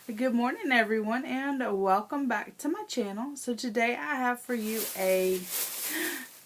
Good morning, everyone, and welcome back to my channel. So today I have for you a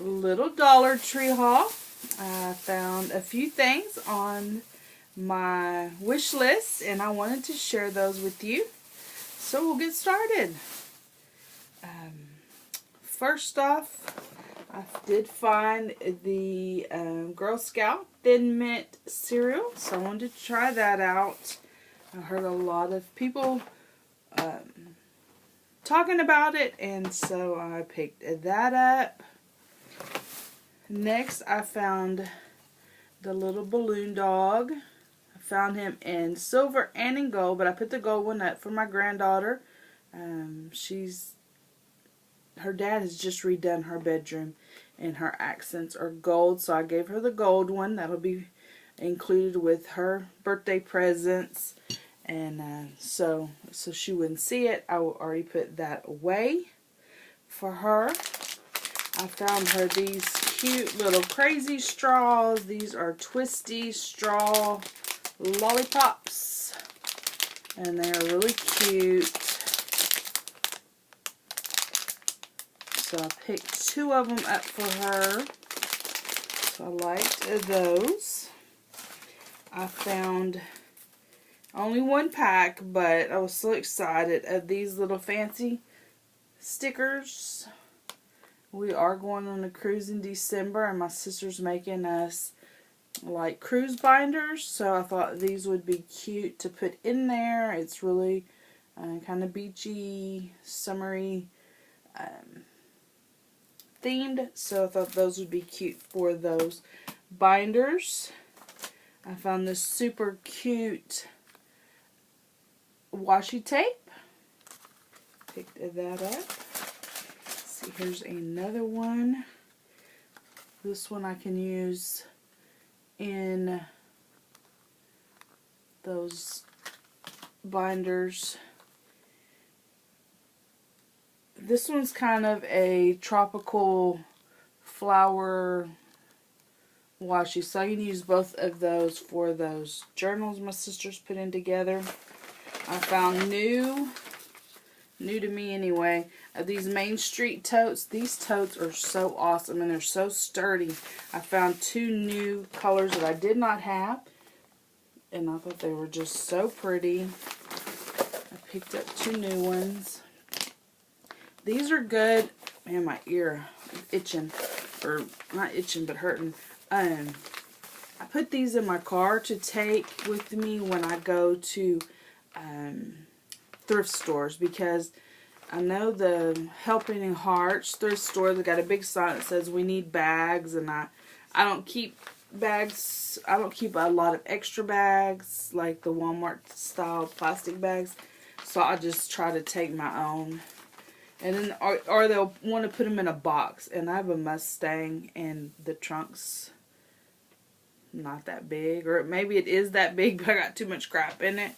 little Dollar Tree haul. I found a few things on my wish list and I wanted to share those with you. So we'll get started. First off, I did find the Girl Scout Thin Mint cereal, so I wanted to try that out. I heard a lot of people talking about it, and so I picked that up. Next, I found the little balloon dog. I found him in silver and in gold, but I put the gold one up for my granddaughter. Her dad has just redone her bedroom, and her accents are gold, so I gave her the gold one. That'll be included with her birthday presents. And so she wouldn't see it. I already put that away for her. I found her these cute little crazy straws. These are twisty straw lollipops. And they are really cute. So I picked two of them up for her. So I liked those. I found only one pack, but I was so excited of these little fancy stickers. We are going on a cruise in December, and my sister's making us like cruise binders, so I thought these would be cute to put in there. It's really kind of beachy, summery themed, so I thought those would be cute for those binders. I found this super cute washi tape. Picked that up. Let's see, here's another one. This one I can use in those binders. This one's kind of a tropical flower washi, so I can use both of those for those journals my sister's putting together. I found new to me anyway, these Main Street totes. These totes are so awesome and they're so sturdy. I found two new colors that I did not have, and I thought they were just so pretty. I picked up two new ones. These are good. Man, my ear is itching, or not itching but hurting. I put these in my car to take with me when I go to thrift stores, because I know the Helping Hearts thrift store, they got a big sign that says we need bags, and I don't keep bags. I don't keep a lot of extra bags like the Walmart style plastic bags, so I just try to take my own. And then or they'll want to put them in a box, and I have a Mustang and the trunk's not that big, or maybe it is that big but I got too much crap in it.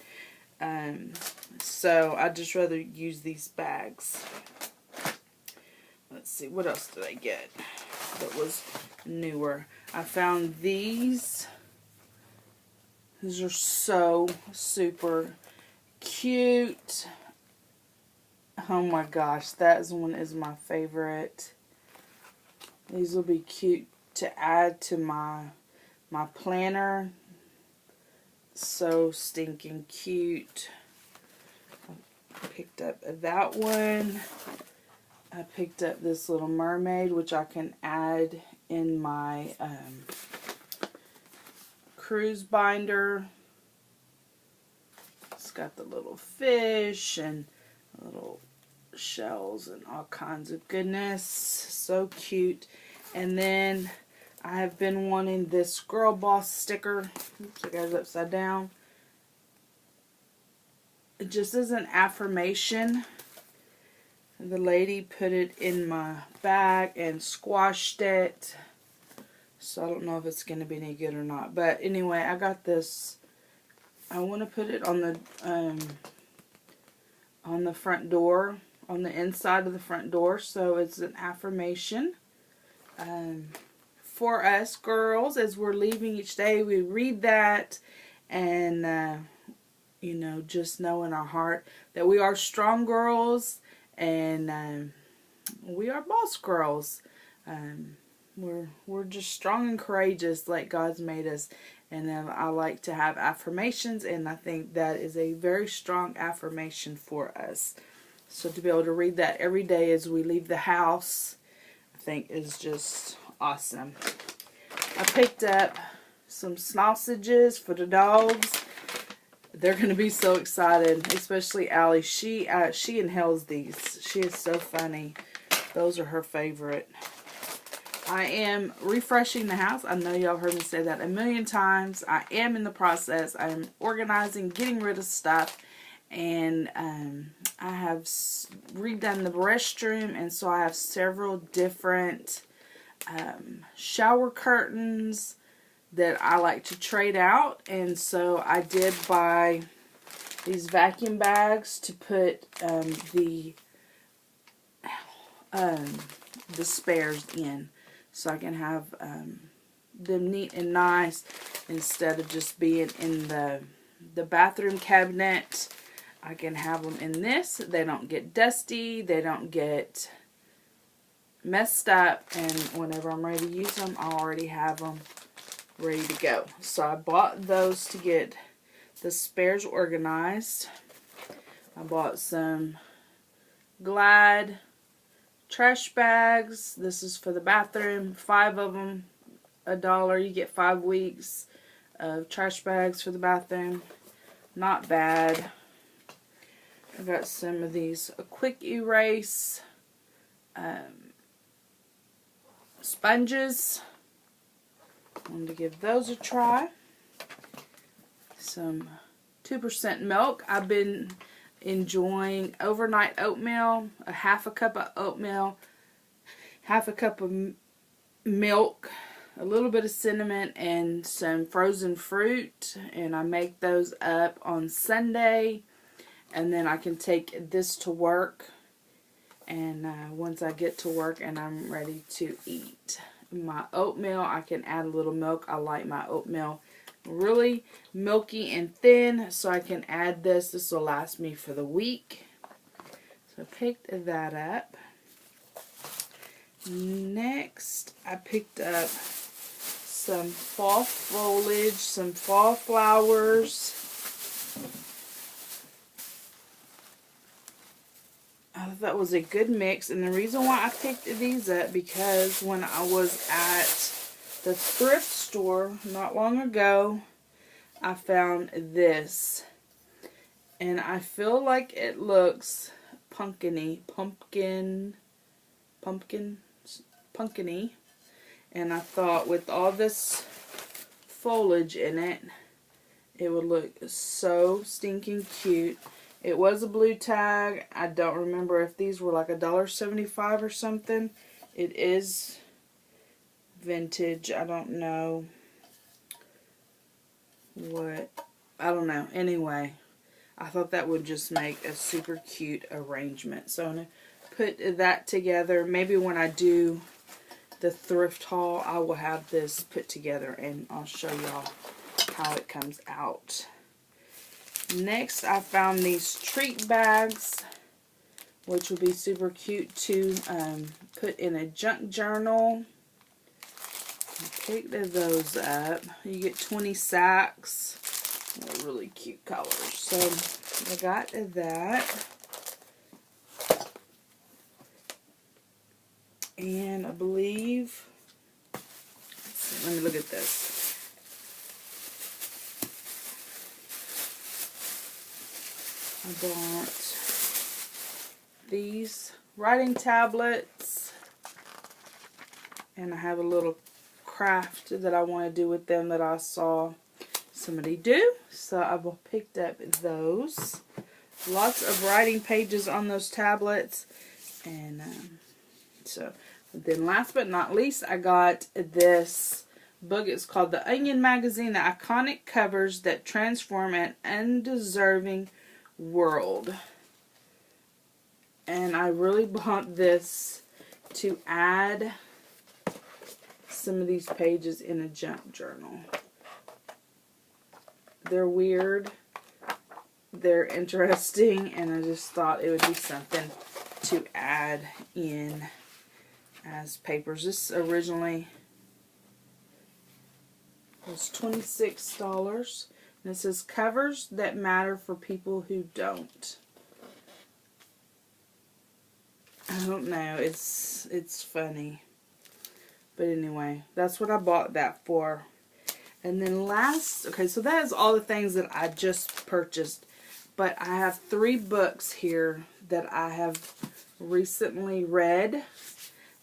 So I'd just rather use these bags. Let's see, what else did I get that was newer? I found these. These are so super cute. Oh my gosh, that one is my favorite. These will be cute to add to my planner. So stinking cute. I picked up that one. I picked up this little mermaid, which I can add in my cruise binder. It's got the little fish and little shells and all kinds of goodness. So cute. And then I have been wanting this Girl Boss sticker. Oops, I got it upside down. It just is an affirmation. The lady put it in my bag and squashed it. So I don't know if it's going to be any good or not. But anyway, I got this. I want to put it on the front door, on the inside of the front door. So it's an affirmation. For us girls, as we're leaving each day, we read that, and you know, just know in our heart that we are strong girls, and we are boss girls. We're just strong and courageous like God's made us. And then I like to have affirmations, and I think that is a very strong affirmation for us. So to be able to read that every day as we leave the house, I think is just awesome. I picked up some sausages for the dogs. They're going to be so excited, especially Allie. She inhales these. She is so funny. Those are her favorite. I am refreshing the house. I know y'all heard me say that a million times. I am in the process. I am organizing, getting rid of stuff. And I have redone the restroom. And so I have several different shower curtains that I like to trade out. And so I did buy these vacuum bags to put the spares in. So I can have them neat and nice instead of just being in the bathroom cabinet. I can have them in this. They don't get dusty. They don't get messed up. And whenever I'm ready to use them, I already have them ready to go. So I bought those to get the spares organized. I bought some Glad trash bags. This is for the bathroom. 5 of them, $1. You get 5 weeks of trash bags for the bathroom. Not bad. I got some of these quick erase sponges. I wanted to give those a try. Some 2% milk. I've been enjoying overnight oatmeal, a half a cup of oatmeal, half a cup of milk, a little bit of cinnamon, and some frozen fruit. And I make those up on Sunday, and then I can take this to work. And once I get to work and I'm ready to eat my oatmeal, I can add a little milk. I like my oatmeal really milky and thin, so I can add this. This will last me for the week. So I picked that up. Next, I picked up some fall foliage, some fall flowers. I thought that was a good mix, and the reason why I picked these up, because when I was at the thrift store not long ago, I found this, and I feel like it looks pumpkiny, and I thought with all this foliage in it, it would look so stinking cute. It was a blue tag. I don't remember if these were like $1.75 or something. It is vintage. I don't know what. I don't know. Anyway, I thought that would just make a super cute arrangement. So I'm going to put that together. Maybe when I do the thrift haul, I will have this put together and I'll show y'all how it comes out. Next, I found these treat bags, which would be super cute to put in a junk journal. I picked those up. You get 20 sacks. They're really cute colors. So I got that. And I believe, let's see, let me look at this. I bought these writing tablets, and I have a little craft that I want to do with them that I saw somebody do, so I picked up those. Lots of writing pages on those tablets, and so then last but not least, I got this book. It's called The Onion Magazine, The Iconic Covers That Transform an Undeserving World. And I really bought this to add some of these pages in a junk journal. They're weird, they're interesting, and I just thought it would be something to add in as papers. This originally was $26. And it says covers that matter for people who don't. I don't know. It's funny. But anyway, that's what I bought that for. And then okay, so that is all the things that I just purchased. But I have 3 books here that I have recently read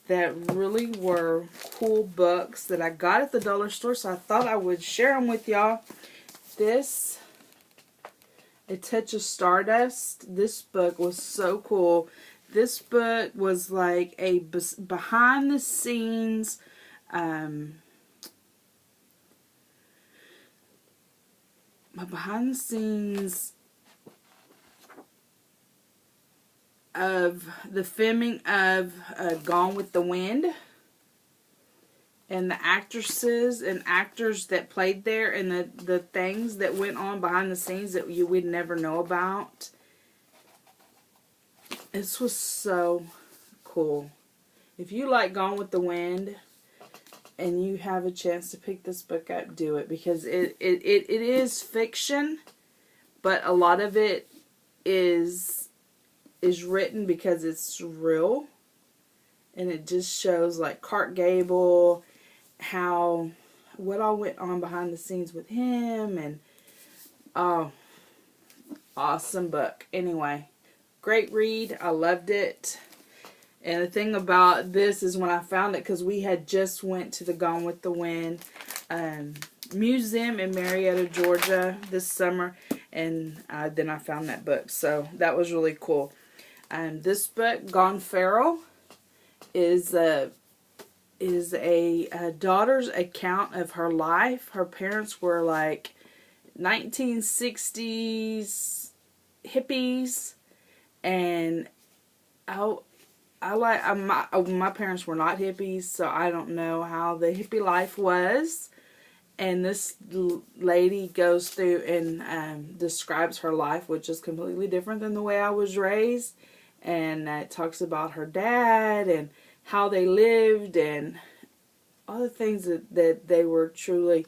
that really were cool books that I got at the dollar store. So I thought I would share them with y'all. This, A Touch of Stardust. This book was so cool. This book was like a behind the scenes of the filming of Gone with the Wind, and the actresses and actors that played there, and the things that went on behind the scenes that you would never know about. This was so cool. If you like Gone with the Wind and you have a chance to pick this book up, do it, because it is fiction, but a lot of it is written because it's real, and it just shows like Clark Gable, what all went on behind the scenes with him, and oh, awesome book. Anyway, great read. I loved it. And the thing about this is when I found it, because we had just went to the Gone with the Wind museum in Marietta, Georgia this summer, and then I found that book. So that was really cool. This book, Gone Feral, is a daughter's account of her life. Her parents were like 1960s hippies, and my parents were not hippies, so I don't know how the hippie life was. And this lady goes through and describes her life, which is completely different than the way I was raised. And it talks about her dad and how they lived and all the things that they were truly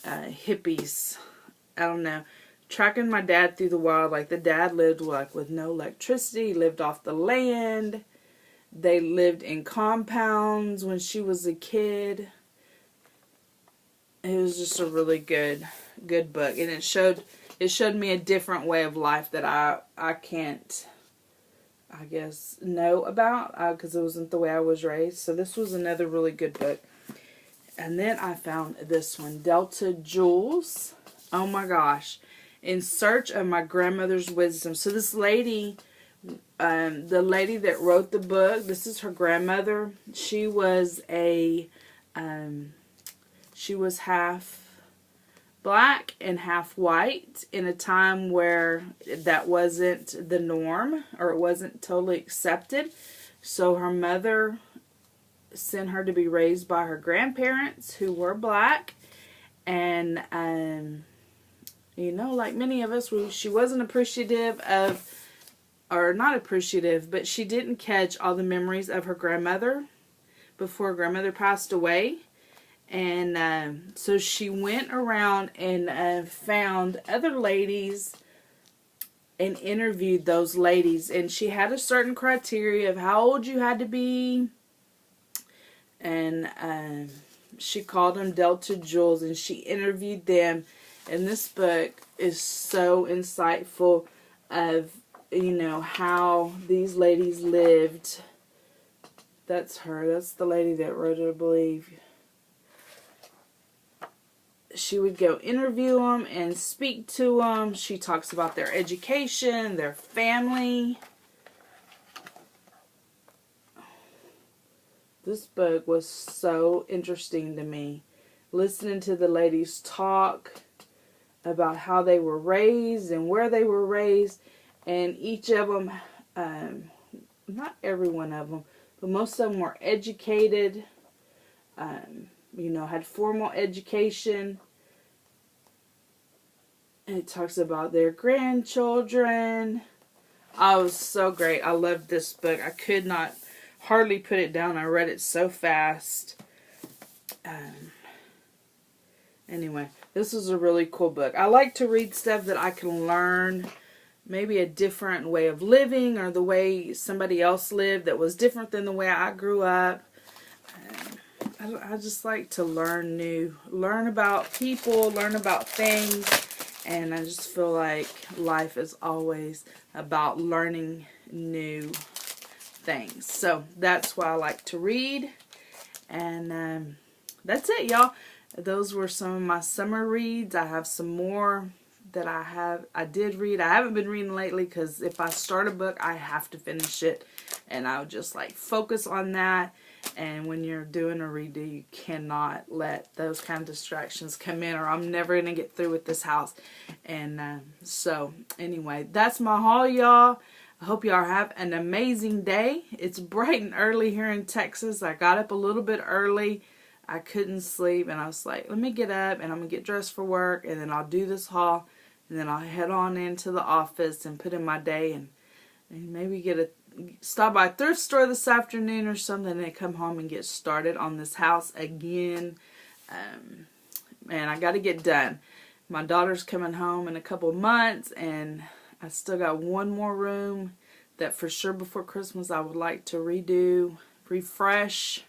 hippies. I don't know. Tracking my dad through the wild. Like, the dad lived like with no electricity, lived off the land. They lived in compounds when she was a kid. It was just a really good book, and it showed me a different way of life that I can't, I guess, know about, because it wasn't the way I was raised. So this was another really good book. And then I found this one, Delta Jewels. Oh my gosh. In Search of My Grandmother's Wisdom. So this lady, the lady that wrote the book, this is her grandmother. She was half black and half white in a time where that wasn't the norm, or it wasn't totally accepted. So her mother sent her to be raised by her grandparents, who were black, and you know, like many of us, she wasn't appreciative of, or not appreciative, but she didn't catch all the memories of her grandmother before grandmother passed away. And so she went around and found other ladies and interviewed those ladies. And she had a certain criteria of how old you had to be. And she called them Delta Jewels, and she interviewed them. And this book is so insightful of, you know, how these ladies lived. That's her. That's the lady that wrote it, I believe. She would go interview them and speak to them. She talks about their education, their family. This book was so interesting to me. Listening to the ladies talk about how they were raised and where they were raised. And each of them, not every one of them, but most of them were educated, you know, had formal education. It talks about their grandchildren. Oh, it was so great. I loved this book. I could not hardly put it down. I read it so fast. Anyway, this is a really cool book. I like to read stuff that I can learn maybe a different way of living, or the way somebody else lived that was different than the way I grew up. I just like to learn about people, learn about things, and I just feel like life is always about learning new things. So that's why I like to read, and that's it, y'all. Those were some of my summer reads. I have some more that I did read. I haven't been reading lately because if I start a book, I have to finish it, and I'll just like focus on that. And when you're doing a redo, you cannot let those kind of distractions come in, or I'm never going to get through with this house. And so anyway, that's my haul, y'all. I hope y'all have an amazing day. It's bright and early here in Texas. I got up a little bit early. I couldn't sleep, and I was like, let me get up and I'm going to get dressed for work, and then I'll do this haul, and then I'll head on into the office and put in my day, and maybe stop by a thrift store this afternoon or something, and then come home and get started on this house again. And I got to get done. My daughter's coming home in a couple of months, and I still got one more room that for sure before Christmas I would like to refresh,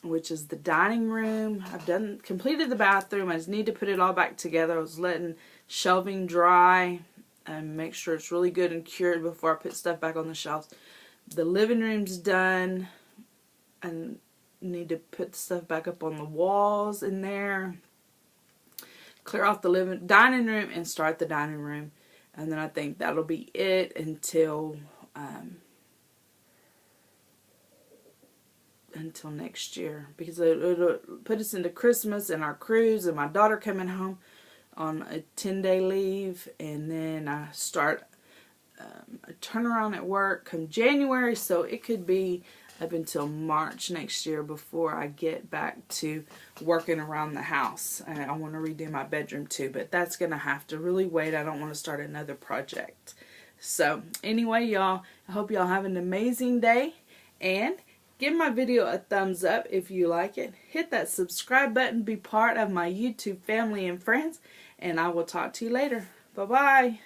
which is the dining room. I've completed the bathroom. I just need to put it all back together. I was letting shelving dry and make sure it's really good and cured before I put stuff back on the shelves. The living room's done. I need to put stuff back up on the walls in there. Clear off the dining room and start the dining room. And then I think that'll be it until next year, because it'll put us into Christmas and our cruise and my daughter coming home on a 10-day leave, and then I start a turnaround at work come January, so it could be up until March next year before I get back to working around the house. I want to redo my bedroom too, but that's going to have to really wait. I don't want to start another project. So anyway, y'all, I hope y'all have an amazing day, and give my video a thumbs up if you like it. Hit that subscribe button. Be part of my YouTube family and friends. And I will talk to you later. Bye-bye.